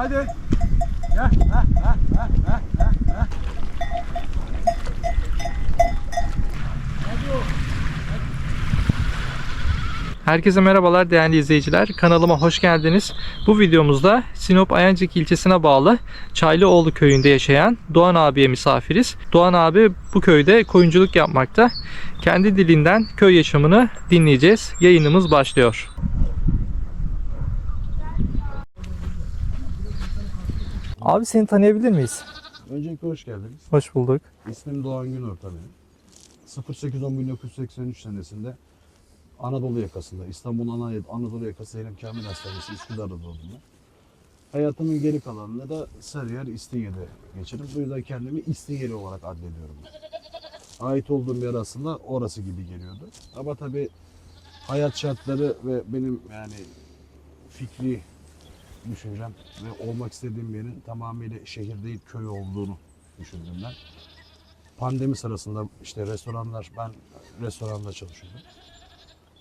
Hadi. Gel. Herkese merhabalar değerli izleyiciler. Kanalıma hoş geldiniz. Bu videomuzda Sinop Ayancık ilçesine bağlı Çaylıoğlu köyünde yaşayan Doğan abiye misafiriz. Doğan abi bu köyde koyunculuk yapmakta. Kendi dilinden köy yaşamını dinleyeceğiz. Yayınımız başlıyor. Abi seni tanıyabilir miyiz? Öncelikle hoş geldiniz. Hoş bulduk. İsmim Doğan Günor tabii. 08-10-1983 senesinde Anadolu yakasında, İstanbul Anadolu yakası Zeynep Kamil Hastanesi Üsküdar'da doğdum ben. Hayatımın geri kalanını da Sarıyer, İstinye'de geçirdim. Bu yüzden kendimi İstinyeli olarak addediyorum. Ait olduğum yer aslında orası gibi geliyordu. Ama tabii hayat şartları ve benim yani fikri düşüncem ve olmak istediğim yerin tamamıyla şehir değil köy olduğunu düşündüm ben. Pandemi sırasında işte ben restoranda çalışıyordum.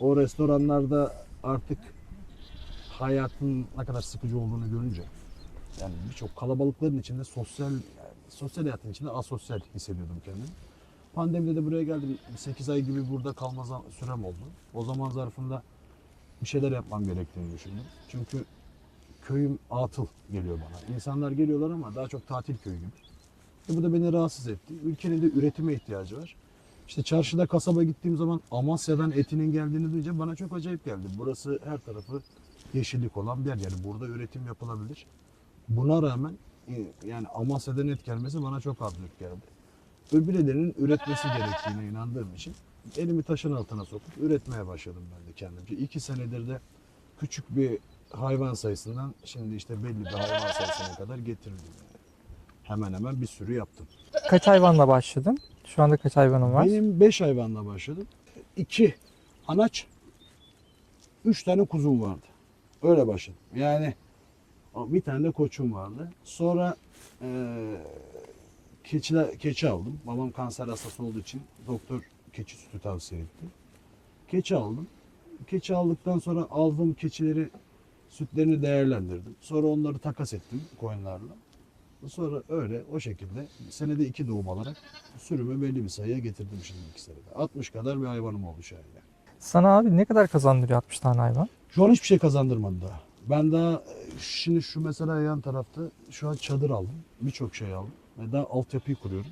O restoranlarda artık hayatın ne kadar sıkıcı olduğunu görünce yani birçok kalabalıkların içinde sosyal hayatın içinde asosyal hissediyordum kendimi. Pandemide de buraya geldim. 8 ay gibi burada kalma sürem oldu. O zaman zarfında bir şeyler yapmam gerektiğini düşündüm. Çünkü köyüm atıl geliyor bana. İnsanlar geliyorlar ama daha çok tatil köyü gibi. Bu da beni rahatsız etti. Ülkenin de üretime ihtiyacı var. İşte çarşıda, kasaba gittiğim zaman Amasya'dan etinin geldiğini duyunca bana çok acayip geldi. Burası her tarafı yeşillik olan bir yer. Yani burada üretim yapılabilir. Buna rağmen yani Amasya'dan et gelmesi bana çok absürt geldi. Öbürlerinin üretmesi gerektiğine inandığım için elimi taşın altına sokup üretmeye başladım ben de kendimce. 2 senedir de küçük bir hayvan sayısından şimdi işte belli bir hayvan sayısına kadar getirdim. Yani. Hemen hemen bir sürü yaptım. Kaç hayvanla başladın? Şu anda kaç hayvanın var? Benim 5 hayvanla başladım. 2 anaç, 3 tane kuzum vardı. Öyle başladım. Yani bir tane de koçum vardı. Sonra keçi aldım. Babam kanser hastası olduğu için doktor keçi sütü tavsiye etti. Keçi aldım. Keçi aldıktan sonra aldığım keçileri sütlerini değerlendirdim. Sonra onları takas ettim koyunlarla. Sonra öyle o şekilde senede 2 doğum alarak sürümü belli bir sayıya getirdim şimdi 2 senede. 60 kadar bir hayvanım oldu şu an yani. Sana abi ne kadar kazandırıyor 60 tane hayvan? Şu an hiçbir şey kazandırmadı daha. Ben daha şimdi şu mesela yan tarafta şu an çadır aldım. Birçok şey aldım. Ve daha altyapıyı kuruyorum.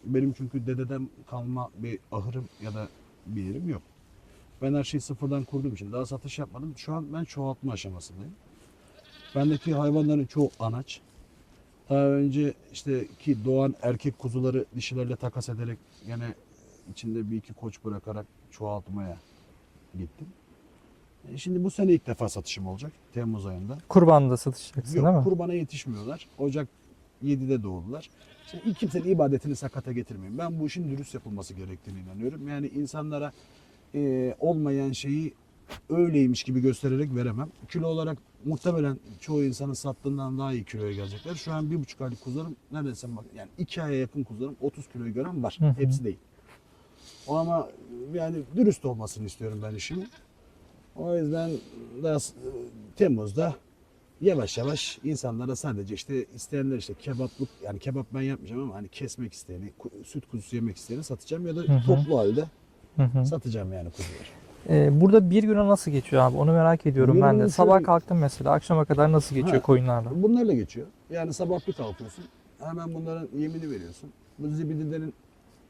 Benim çünkü dededen kalma bir ahırım ya da bir yerim yok. Ben her şeyi sıfırdan kurduğum için daha satış yapmadım. Şu an ben çoğaltma aşamasındayım. Bendeki hayvanların çoğu anaç. Daha önce işte ki doğan erkek kuzuları dişilerle takas ederek yine içinde bir iki koç bırakarak çoğaltmaya gittim. Şimdi bu sene ilk defa satışım olacak Temmuz ayında. Kurbanında satacaksın değil mi? Yok, kurbana yetişmiyorlar. Ocak 7'de doğdular. Şimdi kimsenin ibadetini sakata getirmeyin. Ben bu işin dürüst yapılması gerektiğine inanıyorum. Yani insanlara olmayan şeyi öyleymiş gibi göstererek veremem. Kilo olarak muhtemelen çoğu insanın sattığından daha iyi kiloya gelecekler. Şu an 1,5 aylık kuzularım neredeyse bak yani 2 aya yakın kuzularım 30 kiloyu gören var. Hı hı. Hepsi değil. O ama yani dürüst olmasını istiyorum ben işimin. O yüzden da Temmuz'da yavaş yavaş insanlara sadece işte isteyenler işte kebaplık yani kebap ben yapmayacağım ama hani kesmek isteyeni, süt kuzusu yemek isteyeni satacağım ya da toplu halde satacağım yani kuzuları. Burada bir güne nasıl geçiyor abi? Onu merak ediyorum Bir ben de. gün Sabah şöyle- kalktım mesela. Akşama kadar nasıl geçiyor koyunlarla? Bunlarla geçiyor. Yani sabah bir kalkıyorsun. Hemen bunların yemini veriyorsun. Bu zibidilerin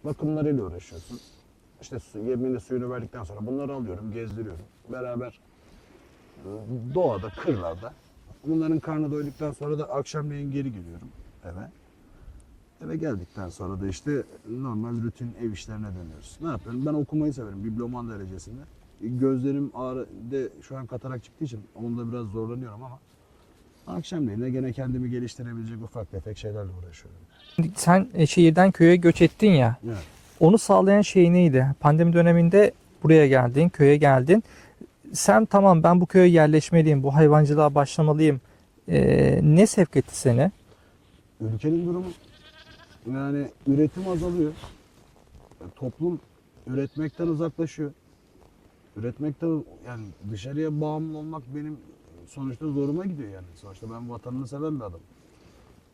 bakımlarıyla uğraşıyorsun. İşte yemini suyunu verdikten sonra bunları alıyorum, gezdiriyorum. Beraber doğada, kırlarda. Bunların karnı doyduktan sonra da akşamleyin geri geliyorum eve. Eve geldikten sonra da işte normal rutin ev işlerine dönüyoruz. Ne yapıyorum? Ben okumayı severim diploman derecesinde. Gözlerim ağrıda şu an katarak çıktığı için onda biraz zorlanıyorum ama akşamleyin de gene kendimi geliştirebilecek ufak tefek şeylerle uğraşıyorum. Sen şehirden köye göç ettin ya. Evet. Onu sağlayan şey neydi? Pandemi döneminde buraya geldin, köye geldin. Sen tamam ben bu köye yerleşmeliyim, bu hayvancılığa başlamalıyım. Ne sevk etti seni? Ülkenin durumu yani üretim azalıyor. Toplum üretmekten uzaklaşıyor. Üretmekten yani dışarıya bağımlı olmak benim sonuçta zoruma gidiyor yani. Sonuçta ben vatanını seven bir adamım.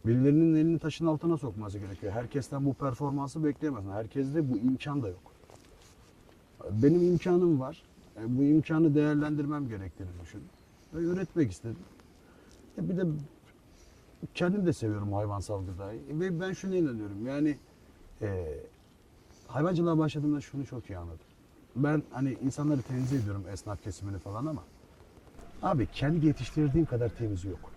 Birilerinin elini taşın altına sokması gerekiyor. Herkesten bu performansı bekleyemezsin. Herkeste bu imkan da yok. Benim imkanım var. Bu imkanı değerlendirmem gerektiğini düşündüm. Ve üretmek istedim. Bir de kendim de seviyorum hayvansal gıdayı. Ve ben şuna inanıyorum. Yani hayvancılığa başladığımda şunu çok iyi anladım. Ben hani insanları tenzih ediyorum, esnaf kesimini falan, ama abi kendi yetiştirdiğin kadar temiz yok.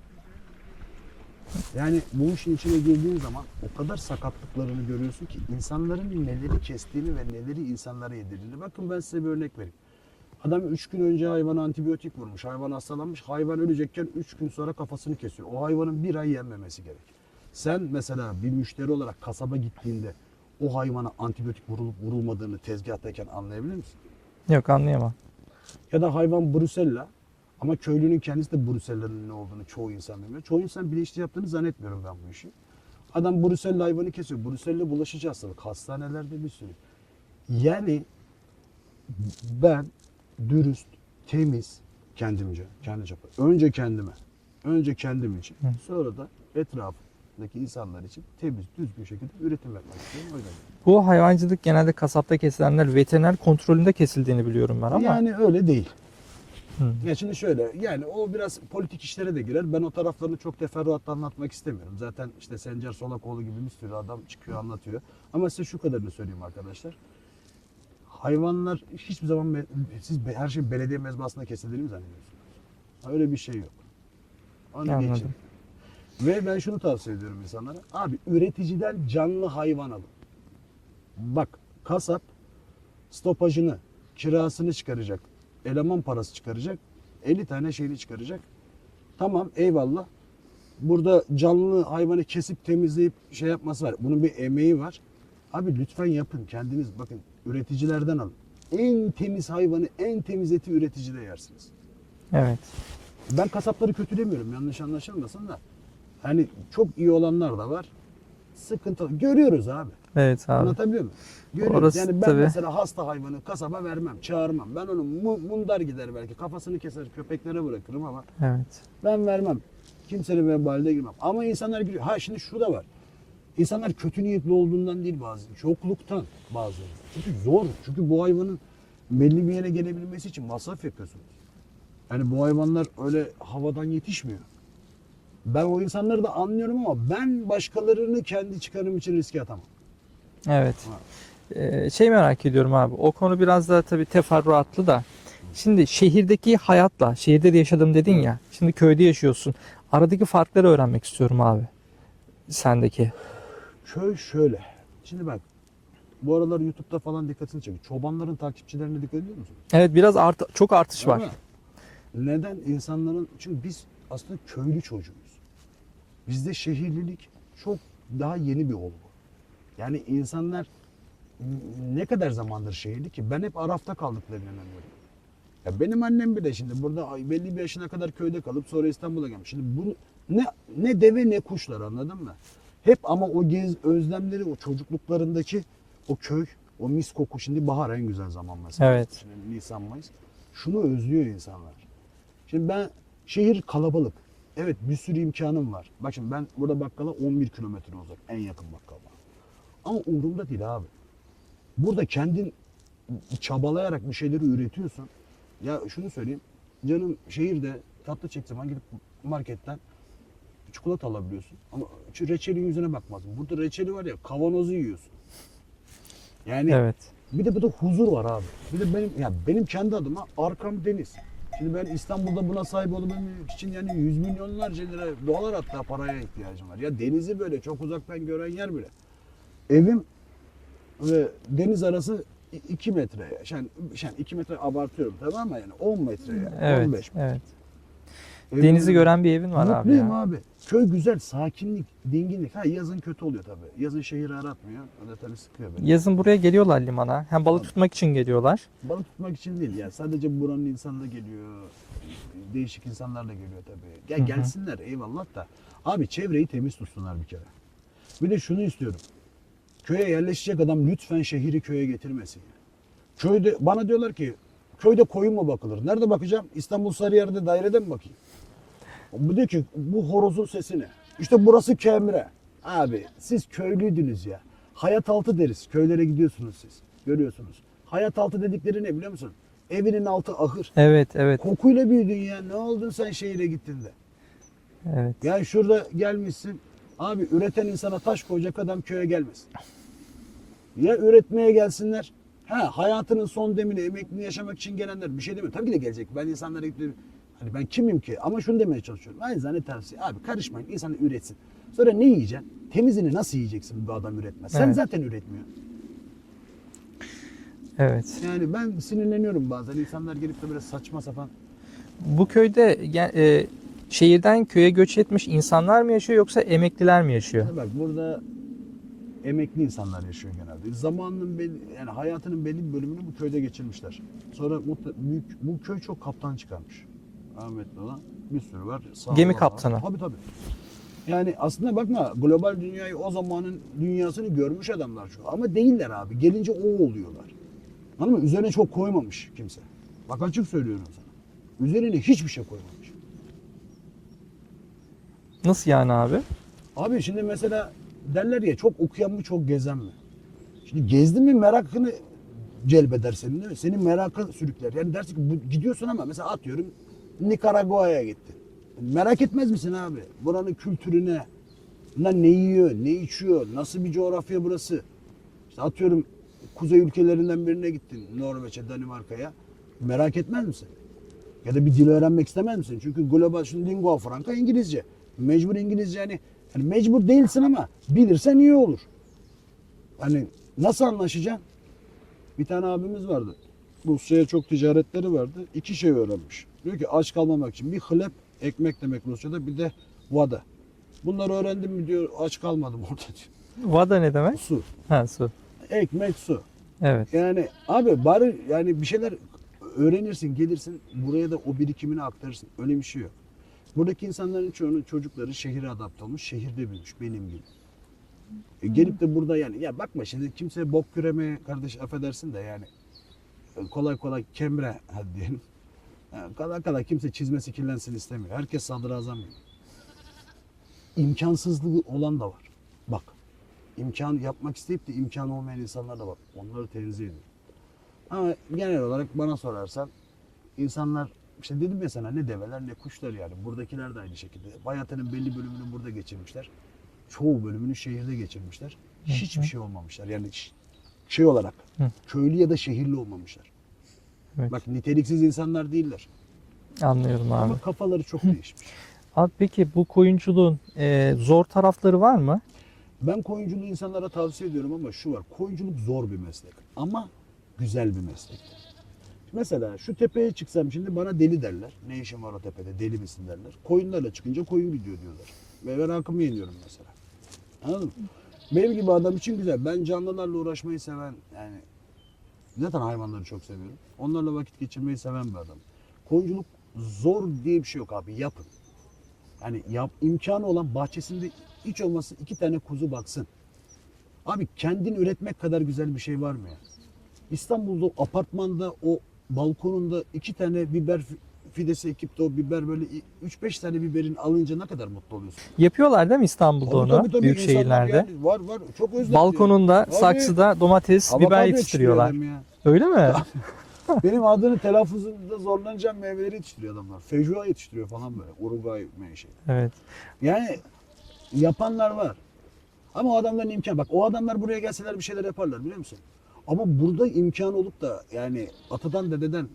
Yani bu işin içine girdiğin zaman o kadar sakatlıklarını görüyorsun ki, insanların neleri kestiğini ve neleri insanlara yedirdiğini. Bakın ben size bir örnek vereyim. Adam 3 gün önce hayvana antibiyotik vurmuş, hayvan hastalanmış, hayvan ölecekken 3 gün sonra kafasını kesiyor. O hayvanın bir ay yenmemesi gerek. Sen mesela bir müşteri olarak kasaba gittiğinde o hayvana antibiyotik vurulup vurulmadığını tezgahtayken anlayabilir misin? Yok, anlayamam. Ya da hayvan Brusella, ama köylünün kendisi de Brusella'nın ne olduğunu çoğu insan bilmiyor. Çoğu insan bilinçli yaptığını zannetmiyorum ben bu işi. Adam Brusella hayvanı kesiyor. Brusella bulaşıcı hastalık. Hastanelerde bir sürü. Yani ben dürüst, temiz, kendimce, kendi çapı. Önce kendime, önce kendim için, sonra da etrafındaki insanlar için temiz, düzgün şekilde üretim yapmak istiyorum. O yüzden. Bu hayvancılık genelde kasapta kesilenler veteriner kontrolünde kesildiğini biliyorum ben ama. Yani öyle değil. Hı. Ya şimdi şöyle, yani o biraz politik işlere de girer. Ben o taraflarını çok teferruatla anlatmak istemiyorum. Zaten işte Sencer Solakoğlu gibi bir sürü adam çıkıyor anlatıyor. Ama size şu kadarını söyleyeyim arkadaşlar. Hayvanlar hiçbir zaman siz her şey belediye mezbahasında kesildiğini mi zannediyorsunuz? Öyle bir şey yok. Onu Anladım. geçin. Ve ben şunu tavsiye ediyorum insanlara. Abi üreticiden canlı hayvan alın. Bak, kasap stopajını, kirasını çıkaracak. Eleman parası çıkaracak. 50 tane şeyini çıkaracak. Tamam, eyvallah. Burada canlı hayvanı kesip temizleyip şey yapması var. Bunun bir emeği var. Abi lütfen yapın. Kendiniz bakın, üreticilerden alın. En temiz hayvanı, en temiz eti üreticide yersiniz. Evet. Ben kasapları kötülemiyorum. Yanlış anlaşılmasın da. Hani çok iyi olanlar da var. Sıkıntı görüyoruz abi. Evet abi. Anlatabiliyor muyum? Görüyoruz. Orası Yani ben tabii. mesela hasta hayvanı kasaba vermem, çağırmam. Ben onu mundar gider belki. Kafasını keser, köpeklere bırakırım ama Evet. ben vermem. Kimsenin vebaline girmem. Ama insanlar giriyor. Ha şimdi şu da var. İnsanlar kötü niyetli olduğundan değil bazen. Çokluktan bazıları. Çünkü zor. Çünkü bu hayvanın belli bir yere gelebilmesi için masraf yapıyorsunuz. Yani bu hayvanlar öyle havadan yetişmiyor. Ben o insanları da anlıyorum ama ben başkalarını kendi çıkarım için riske atamam. Evet. Şey merak ediyorum abi. O konu biraz da tabii teferruatlı da. Şimdi şehirdeki hayatla, şehirde de yaşadım dedin ya. Şimdi köyde yaşıyorsun. Aradaki farkları öğrenmek istiyorum abi. Sendeki. Köy şöyle. Şimdi bak, bu aralar YouTube'da falan dikkatini çekiyor. Çobanların takipçilerine dikkat ediyor musun? Evet, biraz çok artış var. Ama neden insanların? Çünkü biz aslında köylü çocuğuyuz. Bizde şehirlilik çok daha yeni bir olgu. Yani insanlar ne kadar zamandır şehirli ki? Ben hep Araf'ta kaldıklarına inanıyorum. Ya benim annem bile şimdi burada belli bir yaşına kadar köyde kalıp sonra İstanbul'a gelmiş. Şimdi bu ne deve ne kuşlar, anladın mı? Hep ama o özlemleri, o çocukluklarındaki o köy, o mis koku. Şimdi bahar en güzel zaman mesela. Evet. Şimdi Nisan, Mayıs. Şunu özlüyor insanlar. Şimdi şehir kalabalık. Evet, bir sürü imkanım var. Bak şimdi ben burada bakkala 11 kilometre uzak. En yakın bakkal bana. Ama umurumda değil abi. Burada kendin çabalayarak bir şeyleri üretiyorsun. Ya şunu söyleyeyim. Canım şehirde tatlı çektiği zaman gidip marketten çikolata alabiliyorsun. Ama şu reçelin yüzüne bakmazsın. Burada reçeli var ya, kavanozu yiyorsun. Yani Evet. bir de burada huzur var abi. Bir de benim kendi adıma arkam deniz. Şimdi ben İstanbul'da buna sahip olabilmek için yani 100 milyonlarca lira, dolar hatta paraya ihtiyacım var. Ya denizi böyle çok uzaktan gören yer bile. Evim ve deniz arası 2 metre. Yani 2 metre abartıyorum tamam mı? Yani 10 metre yani. Evet. 15 metre. Evet. Evim- Denizi gören bir evin var abi Mutluyum ya. abi. Köy güzel, sakinlik, dinginlik. Ha yazın kötü oluyor tabii. Yazın şehir aratmıyor. O da tabii sıkıyor beni. Yazın buraya geliyorlar limana. Hem balık Tabii. tutmak için geliyorlar. Balık tutmak için değil ya. Sadece buranın insanı da geliyor. Değişik insanlar da geliyor tabii. Hı hı. Gelsinler eyvallah da. Abi çevreyi temiz tutsunlar bir kere. Bir de şunu istiyorum. Köye yerleşecek adam lütfen şehri köye getirmesin. Köyde bana diyorlar ki köyde koyun mu bakılır? Nerede bakacağım? İstanbul Sarıyer'de dairede mi bakayım? Bu diyor ki bu horozun sesi ne? İşte burası Kemre. Abi siz köylüydünüz ya. Hayat deriz. Köylere gidiyorsunuz siz. Görüyorsunuz. Hayat dedikleri ne biliyor musun? Evinin altı ahır. Evet, evet, Kokuyla büyüdün ya. Ne oldun sen şehire gittin de? evet. Yani şurada gelmişsin. Abi üreten insana taş koyacak adam köye gelmesin. Ya üretmeye gelsinler. Hayatının son demini, emekliliğini yaşamak için gelenler bir şey demiyor. Tabii ki de gelecek. Ben insanlara hani ben kimim ki? Ama şunu demeye çalışıyorum. Aynı tavsiye. Abi karışmayın. İnsanı üretsin. Sonra ne yiyeceksin? Temizini nasıl yiyeceksin bu adam üretmez? Sen Evet. zaten üretmiyorsun. Evet. Yani ben sinirleniyorum bazen. İnsanlar gelip de böyle saçma sapan. Bu köyde şehirden köye göç etmiş insanlar mı yaşıyor yoksa emekliler mi yaşıyor? Bak burada emekli insanlar yaşıyor genelde. Zamanının yani hayatının belli bir bölümünü bu köyde geçirmişler. Sonra bu köy çok kaptan çıkarmış. Rahmetli olan bir sürü var. Gemi Var. kaptanı. Tabii. Yani aslında bakma global dünyayı o zamanın dünyasını görmüş adamlar şu. Ama değiller abi. Gelince o oluyorlar. Anladın mı? Üzerine çok koymamış kimse. Bak açık söylüyorum sana. Üzerine hiçbir şey koymamış. Nasıl yani abi? Abi şimdi mesela derler ya çok okuyan mı çok gezen mi? Şimdi gezdin mi merakını celbeder senin değil mi? Senin merakı sürükler. Yani dersin ki gidiyorsun ama mesela atıyorum Nikaragua'ya gitti. Merak etmez misin abi? Buranın kültürüne, ne yiyor, ne içiyor, nasıl bir coğrafya burası? İşte atıyorum kuzey ülkelerinden birine gittin. Norveç'e, Danimarka'ya. Merak etmez misin? Ya da bir dil öğrenmek istemez misin? Çünkü global şimdi lingua franca İngilizce. Mecbur İngilizce yani mecbur değilsin ama bilirsen iyi olur. Hani nasıl anlaşacaksın? Bir tane abimiz vardı. Rusya'ya çok ticaretleri vardı. 2 şey öğrenmiş. Diyor ki aç kalmamak için bir hleb, ekmek demek Rusya'da, bir de vada. Bunları öğrendim mi diyor, aç kalmadım orada diyor. Vada ne demek? Su, Ha, su. ekmek, su. Evet. Yani abi bari yani bir şeyler öğrenirsin, gelirsin buraya da o birikimini aktarırsın. Öyle bir şey yok. Buradaki insanların çoğunun çocukları şehire adapte olmuş, şehirde büyümüş benim gibi. Gelip de burada yani ya bakma şimdi kimseye bok küremeye kardeş affedersin de yani kolay kolay kemre hadi diyelim. Yani kolay kimse çizmesi kirlensin istemiyor. Herkes sadrazam gibi. İmkansızlığı olan da var. Bak imkan yapmak isteyip de imkan olmayan insanlar da var. Onları tenzih ediyorum. Ama genel olarak bana sorarsan insanlar işte dedim ya sana ne develer ne kuşlar yani. Buradakiler de aynı şekilde. Hayatının belli bölümünü burada geçirmişler. Çoğu bölümünü şehirde geçirmişler. Hiçbir şey olmamışlar. Yani şey olarak köylü ya da şehirli olmamışlar. Evet. Bak niteliksiz insanlar değiller. Anlıyorum abi. Ama kafaları çok değişmiş. Abi peki bu koyunculuğun zor tarafları var mı? Ben koyunculuğu insanlara tavsiye ediyorum ama şu var. Koyunculuk zor bir meslek ama güzel bir meslek. Mesela şu tepeye çıksam şimdi bana deli derler. Ne işin var o tepede? Deli misin derler. Koyunlarla çıkınca koyun gidiyor diyorlar. Ve ben hakkımı yeniyorum mesela. Anladın mı? Benim gibi adam için güzel. Ben canlılarla uğraşmayı seven yani zaten hayvanları çok seviyorum. Onlarla vakit geçirmeyi seven bir adam. Koyunculuk zor diye bir şey yok abi. Yapın. Yani imkanı olan bahçesinde hiç olmazsa 2 tane kuzu baksın. Abi kendin üretmek kadar güzel bir şey var mı ya? İstanbul'da apartmanda o balkonunda 2 tane biber fidesi ekip de o biber böyle 3-5 tane biberin alınca ne kadar mutlu oluyorsun? Yapıyorlar değil mi İstanbul'da onu? Büyük İnsanlar şehirlerde. Yani var çok özlem. Balkonunda, Tabii. saksıda domates, Avokado biber yetiştiriyorlar. yetiştiriyor adam Öyle mi? ya. Benim adını telaffuzunda zorlanacağım meyveleri yetiştiriyor adamlar. Feijoa yetiştiriyor falan böyle. Uruguay menşeli. Evet. Yani yapanlar var. Ama o adamların imkanı. Bak o adamlar buraya gelseler bir şeyler yaparlar biliyor musun? Ama burada imkan olup da yani atadan dededen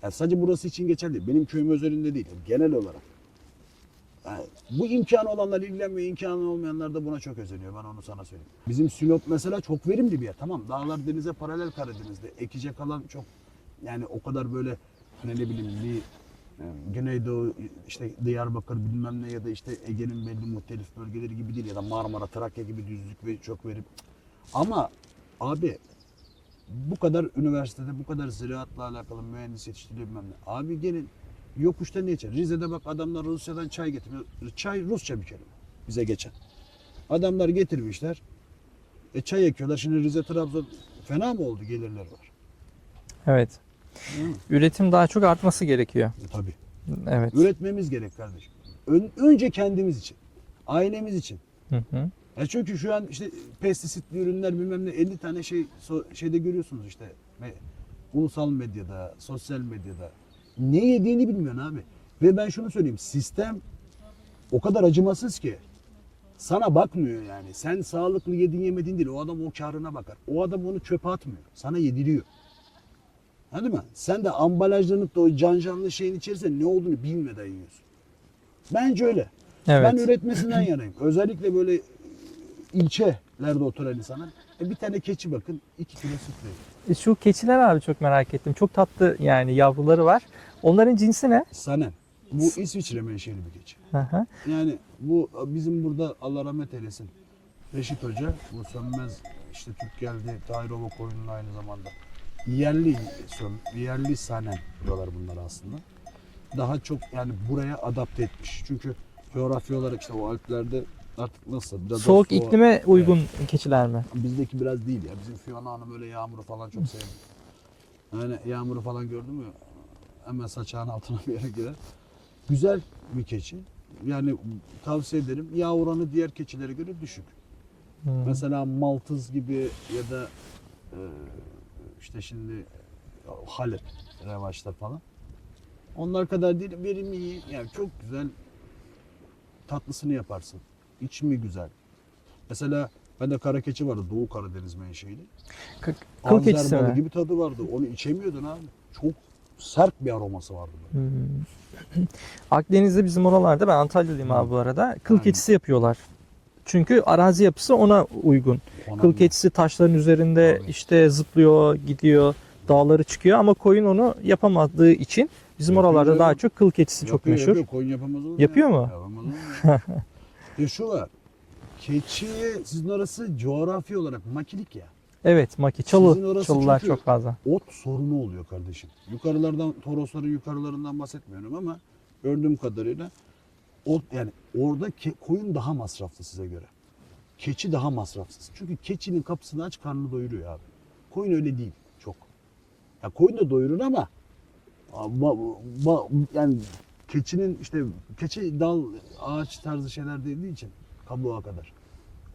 yani sadece burası için geçerli değil. Benim köyüm özelinde değil. Genel olarak. Yani bu imkanı olanlar ilgilenmiyor, imkanı olmayanlar da buna çok özeniyor. Ben onu sana söyleyeyim. Bizim Sinop mesela çok verimli bir yer. Tamam dağlar denize paralel Karadeniz'de. Ekecek alan çok yani o kadar böyle hani ne bileyim bir Güneydoğu işte Diyarbakır bilmem ne ya da işte Ege'nin belli muhtelif bölgeleri gibi değil ya da Marmara, Trakya gibi düzlük ve çok verim. Ama abi bu kadar üniversitede bu kadar ziraatla alakalı mühendis yetiştiriliyor bilmem ne. Abi gelin yokuşta ne içer? Rize'de bak adamlar Rusya'dan çay getiriyor. Çay Rusça bir kelime bize geçen. Adamlar getirmişler. Çay ekiyorlar. Şimdi Rize, Trabzon fena mı oldu gelirler var. Evet. Hı. Üretim daha çok artması gerekiyor. Tabii. Evet. Üretmemiz gerek kardeşim. Önce kendimiz için. Ailemiz için. Hı hı. Ya çünkü şu an işte pestisitli ürünler bilmem ne 50 tane şeyde görüyorsunuz işte. Ulusal medyada, sosyal medyada. Ne yediğini bilmiyorsun abi. Ve ben şunu söyleyeyim. Sistem o kadar acımasız ki sana bakmıyor yani. Sen sağlıklı yedin yemedin değil. O adam o karına bakar. O adam onu çöpe atmıyor. Sana yediriyor. Anladın mı? Sen de ambalajlanıp da o canlı şeyin içerisinde ne olduğunu bilmeden yiyorsun. Bence öyle. Evet. Ben üretmesinden yanayım. Özellikle böyle ilçelerde oturan insanlar. Bir tane keçi bakın 2 kilo süt veriyor. Şu keçiler abi çok merak ettim. Çok tatlı yani yavruları var. Onların cinsi ne? Sanem. Bu İsviçre menşeli bir keçi. Hı hı. Yani bu bizim burada Allah rahmet eylesin. Reşit Hoca bu sönmez işte Türk geldi Tahirova koyunun aynı zamanda. Yerli sanem diyorlar bunlar aslında. Daha çok yani buraya adapte etmiş. Çünkü coğrafya olarak işte o Alplerde artık nasıl? Biraz Soğuk iklime uygun keçiler mi? Bizdeki biraz değil ya. Bizim Fiona Hanım öyle yağmuru falan çok sevmiyor. Yani yağmuru falan gördün mü hemen saçağın altına bir yere girer. Güzel bir keçi. Yani tavsiye ederim. Yağ oranı diğer keçilere göre düşük. Mesela Maltız gibi ya da işte şimdi Halep revaçta falan. Onlar kadar değil. Verimi iyi. Yani çok güzel tatlısını yaparsın. İçimi güzel. Mesela bende kara keçi vardı. Doğu Karadeniz menşeili. Kıl keçisi Balı mi? gibi tadı vardı. Onu içemiyordun abi. Çok sert bir aroması vardı. Böyle. Akdeniz'de bizim oralarda, ben Antalyalıyım abi bu arada, kıl Aynen. keçisi yapıyorlar. Çünkü arazi yapısı ona uygun. Ona Kıl göre. keçisi taşların üzerinde Tabii. işte zıplıyor, gidiyor, dağları çıkıyor ama koyun onu yapamadığı için bizim Yapıyor oralarda daha canım. çok kıl keçisi çok Yapıyor, meşhur. Yapıyor. Koyun yapamaz olur Yapıyor ya. mu? Yapamaz olur mu? Şu var. Keçi sizin orası coğrafi olarak makilik ya. Evet, maki, Sizin orası çalılar çünkü çok fazla. ot sorunu oluyor kardeşim. Yukarılardan, Torosların yukarılarından bahsetmiyorum ama gördüğüm kadarıyla ot yani orada koyun daha masraflı size göre. Keçi daha masrafsız. Çünkü keçinin kapısını aç karnını doyuruyor abi. Koyun öyle değil çok. Ya koyun da doyurur ama yani keçinin işte keçi dal ağaç tarzı şeyler dediği için kabuğa kadar.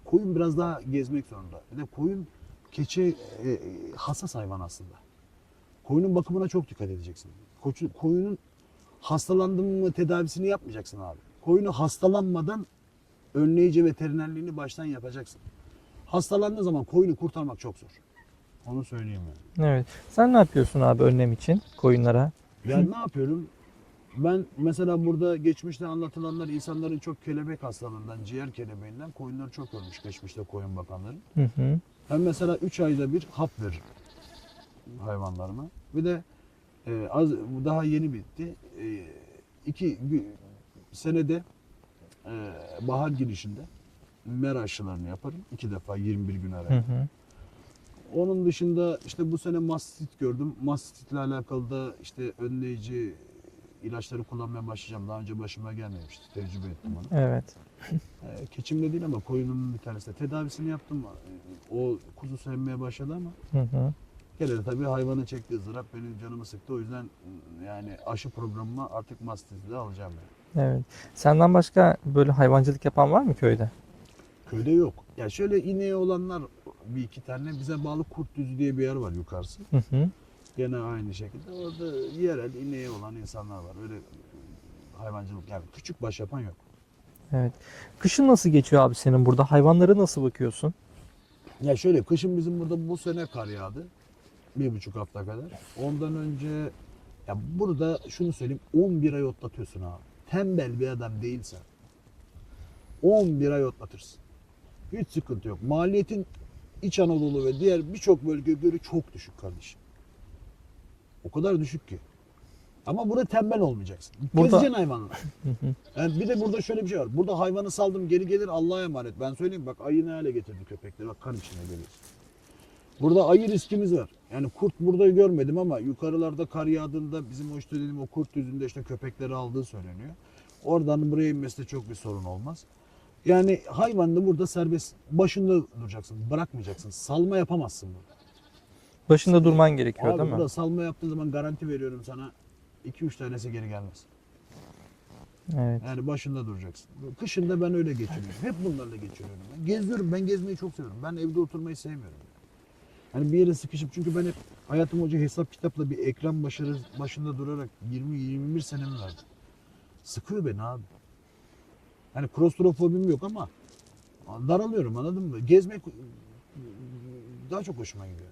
Koyun biraz daha gezmek zorunda. Bir de koyun keçi hassas hayvan aslında. Koyunun bakımına çok dikkat edeceksin. Koyunun hastalandı mı tedavisini yapmayacaksın abi. Koyunu hastalanmadan önleyici veterinerliğini baştan yapacaksın. Hastalandığı zaman koyunu kurtarmak çok zor. Onu söyleyeyim yani. Evet. Sen ne yapıyorsun abi önlem için koyunlara? Ya ne yapıyorum? Ben mesela burada geçmişte anlatılanlar insanların çok kelebek hastalığından, ciğer kelebeğinden koyunlar çok ölmüş geçmişte koyun bakanları. Hı hı. Ben mesela 3 ayda bir hap veririm hayvanlarıma. Bir de daha yeni bitti. 2 senede bahar girişinde mera aşılarını yaparım. 2 defa 21 gün Hı arayla. hı. Onun dışında işte bu sene mastit gördüm. Mastitle alakalı da işte önleyici ilaçları kullanmaya başlayacağım. Daha önce başıma gelmemişti. Tecrübe ettim onu. Evet. Keçimde değil ama koyunun bir tanesi de. Tedavisini yaptım. O kuzu sevmeye başladı ama Hı hı. gene de tabii hayvanın çektiği ızdırap benim canımı sıktı. O yüzden yani aşı programıma artık mastiti de alacağım yani. Evet. Senden başka böyle hayvancılık yapan var mı köyde? Köyde yok. Ya şöyle ineği olanlar bir iki tane bize bağlı Kurtdüzü diye bir yer var yukarısı. Hı hı. Gene aynı şekilde orada yerel ineği olan insanlar var. Öyle hayvancılık yani küçük baş yapan yok. Evet. Kışın nasıl geçiyor abi senin burada? Hayvanlara nasıl bakıyorsun? Ya şöyle kışın bizim burada bu sene kar yağdı. 1,5 hafta kadar. Ondan önce ya burada şunu söyleyeyim 11 ay otlatıyorsun abi. Tembel bir adam değilsen 11 ay otlatırsın. Hiç sıkıntı yok. Maliyetin İç Anadolu ve diğer birçok bölge göre çok düşük kardeşim. O kadar düşük ki. Ama burada tembel olmayacaksın. Burada- Gezeceksin hayvanla. Yani bir de burada şöyle bir şey var. Burada hayvanı saldım geri gelir Allah'a emanet. Ben söyleyeyim bak ayı ne hale getirdi köpekleri. Bak kan içine geliyor. Burada ayı riskimiz var. Yani kurt burada görmedim ama yukarılarda kar yağdığında bizim o işte dediğim o kurt düzünde işte köpekleri aldığı söyleniyor. Oradan buraya inmesi de çok bir sorun olmaz. Yani hayvan da burada serbest. Başında duracaksın. Bırakmayacaksın. Salma yapamazsın burada. Başında durman gerekiyor Abi değil mi? burada salma yaptığın zaman garanti veriyorum sana 2-3 tanesi geri gelmez. Evet. Yani başında duracaksın. Kışında ben öyle geçiriyorum. Hep bunlarla geçiriyorum. Geziyorum. Ben gezmeyi çok seviyorum. Ben evde oturmayı sevmiyorum. Hani bir yere sıkışıp, çünkü ben hep hayatım boyunca hesap kitapla bir ekran başında durarak 20-21 senemi verdim. Sıkıyor beni abi. Hani klostrofobim yok ama daralıyorum, anladın mı? Gezmek daha çok hoşuma gidiyor.